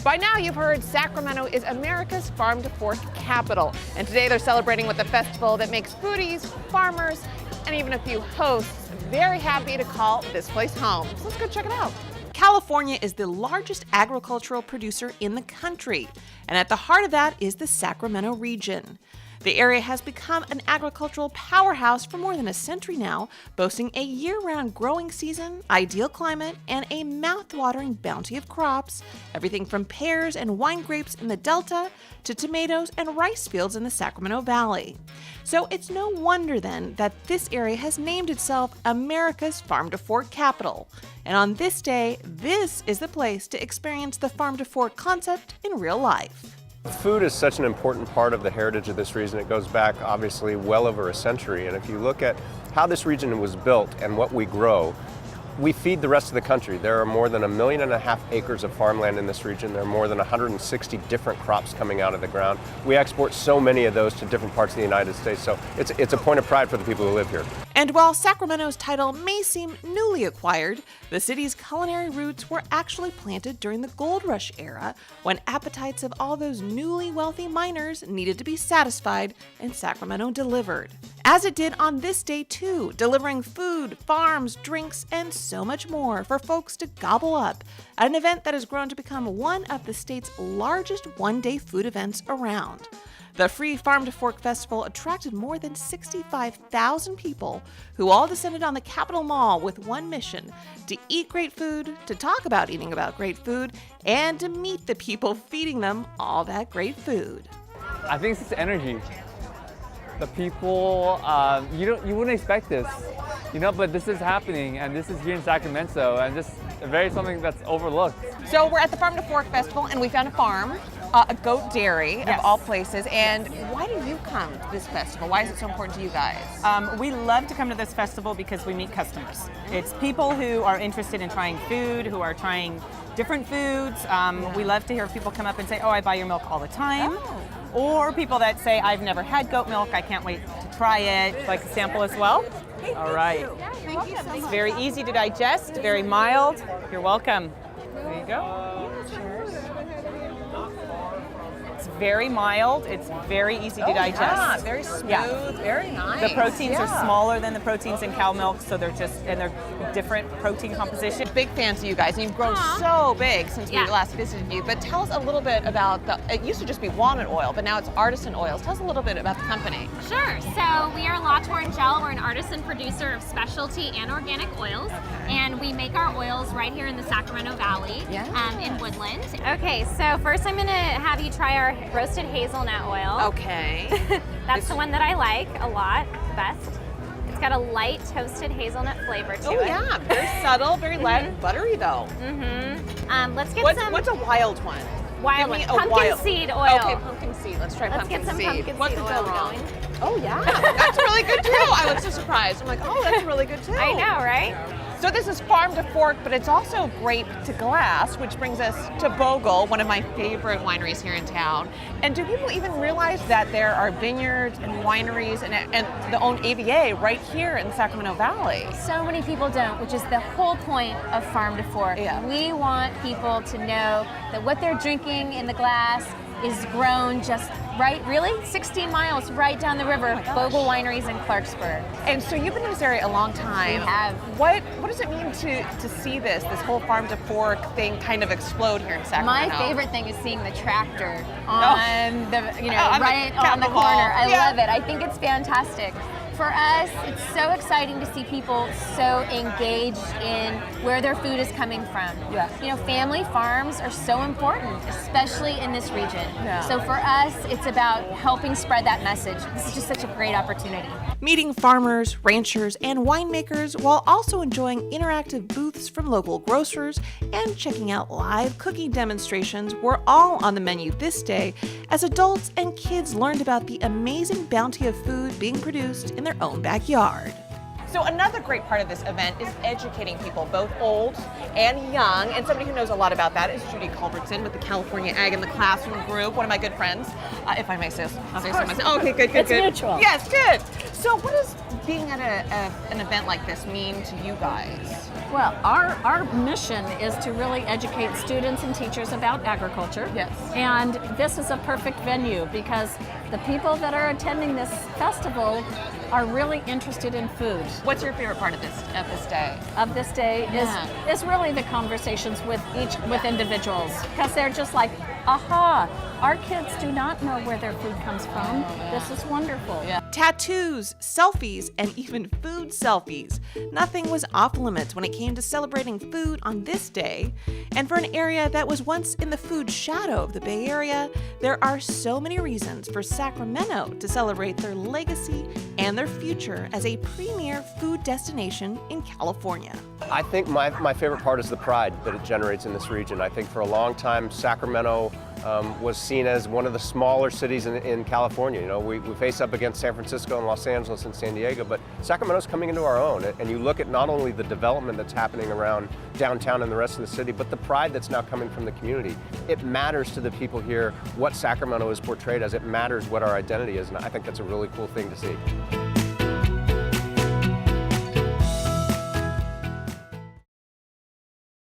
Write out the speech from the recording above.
By now you've heard Sacramento is America's farm-to-fork capital, and today they're celebrating with a festival that makes foodies, farmers, and even a few hosts very happy to call this place home. So let's go check it out. California is the largest agricultural producer in the country, and at the heart of that is the Sacramento region. The area has become an agricultural powerhouse for more than a century now, boasting a year-round growing season, ideal climate, and a mouth-watering bounty of crops, everything from pears and wine grapes in the Delta to tomatoes and rice fields in the Sacramento Valley. So it's no wonder then that this area has named itself America's farm-to-fork capital. And on this day, this is the place to experience the farm-to-fork concept in real life. Food is such an important part of the heritage of this region. It goes back obviously well over a century, and if you look at how this region was built and what we grow, we feed the rest of the country. There are more than 1.5 million acres of farmland in this region. There are more than 160 different crops coming out of the ground. We export so many of those to different parts of the United States, so it's a point of pride for the people who live here. And while Sacramento's title may seem newly acquired, the city's culinary roots were actually planted during the gold rush era, when appetites of all those newly wealthy miners needed to be satisfied, and Sacramento delivered. As it did on this day too, delivering food, farms, drinks, and so much more for folks to gobble up at an event that has grown to become one of the state's largest one-day food events around. The free Farm to Fork Festival attracted more than 65,000 people who all descended on the Capitol Mall with one mission: to eat great food, to talk about eating about great food, and to meet the people feeding them all that great food. I think it's energy. The people, you wouldn't expect this, but this is happening, and this is here in Sacramento, and just something that's overlooked. So we're at the Farm to Fork Festival, and we found a farm, a goat dairy, yes, of all places. And why do you come to this festival? Why is it so important to you guys? We love to come to this festival because we meet customers. It's people who are interested in trying food, who are trying different foods. We love to hear people come up and say, "Oh, I buy your milk all the time." Oh. Or people that say, "I've never had goat milk, I can't wait to try it." Like a sample as well? All right. Thank you so much. It's very easy to digest, very mild. You're welcome. There you go. It's very mild. It's very easy to digest. Yeah, very smooth, very nice. The proteins are smaller than the proteins in cow milk, so they're different protein composition. Big fans of you guys, and you've grown so big since we last visited you. But tell us a little bit about it used to just be walnut oil, but now it's artisan oils. Tell us a little bit about the company. Sure. So we are La Torre and Gel. We're an artisan producer of specialty and organic oils, and we make our oils right here in the Sacramento Valley, in Woodland. Okay, so first I'm going to have you try our roasted hazelnut oil. Okay. That's the one that I like a lot, best. It's got a light toasted hazelnut flavor to it. Oh yeah, very subtle, very light, buttery though. Let's get What's a wild one? Wild one. Pumpkin seed oil. Okay, pumpkin seed. Let's try pumpkin seed. Let's get some pumpkin What's seed the oil go wrong? going. Oh yeah, that's really good too. I was so surprised. I'm like, oh, that's really good too. I know, right? So this is farm to fork, but it's also grape to glass, which brings us to Bogle, one of my favorite wineries here in town. And do people even realize that there are vineyards and wineries and the own AVA right here in the Sacramento Valley? So many people don't, which is the whole point of Farm to Fork. Yeah. We want people to know that what they're drinking in the glass is grown just right, really? 16 miles right down the river, Bogle Wineries in Clarksburg. And so you've been in this area a long time. We have. What does it mean to see this whole farm to fork thing kind of explode here in Sacramento? My favorite thing is seeing the tractor on the, right on the Capitol corner. Mall. I love it. I think it's fantastic. For us, it's so exciting to see people so engaged in where their food is coming from. Yeah. Family farms are so important, especially in this region. Yeah. So for us, it's about helping spread that message. This is just such a great opportunity. Meeting farmers, ranchers, and winemakers while also enjoying interactive booths from local grocers and checking out live cooking demonstrations were all on the menu this day as adults and kids learned about the amazing bounty of food being produced in their own backyard. So another great part of this event is educating people, both old and young, and somebody who knows a lot about that is Judy Culbertson with the California Ag in the Classroom group, one of my good friends, if I may say so myself. Okay, good. It's mutual. Yes, good. So what does being at an event like this mean to you guys? Well, our mission is to really educate students and teachers about agriculture. Yes. And this is a perfect venue because the people that are attending this festival are really interested in food. What's your favorite part of this day? Of this day is really the conversations with individuals, because they're just like, aha, our kids do not know where their food comes from. This is wonderful. Yeah. Tattoos, selfies, and even food selfies. Nothing was off limits when it came to celebrating food on this day. And for an area that was once in the food shadow of the Bay Area, there are so many reasons for Sacramento to celebrate their legacy and their future as a premier food destination in California. I think my favorite part is the pride that it generates in this region. I think for a long time, Sacramento was seen as one of the smaller cities in California. You know, we face up against San Francisco and Los Angeles and San Diego, but Sacramento's coming into our own. And you look at not only the development that's happening around downtown and the rest of the city, but the pride that's now coming from the community. It matters to the people here what Sacramento is portrayed as. It matters what our identity is, and I think that's a really cool thing to see.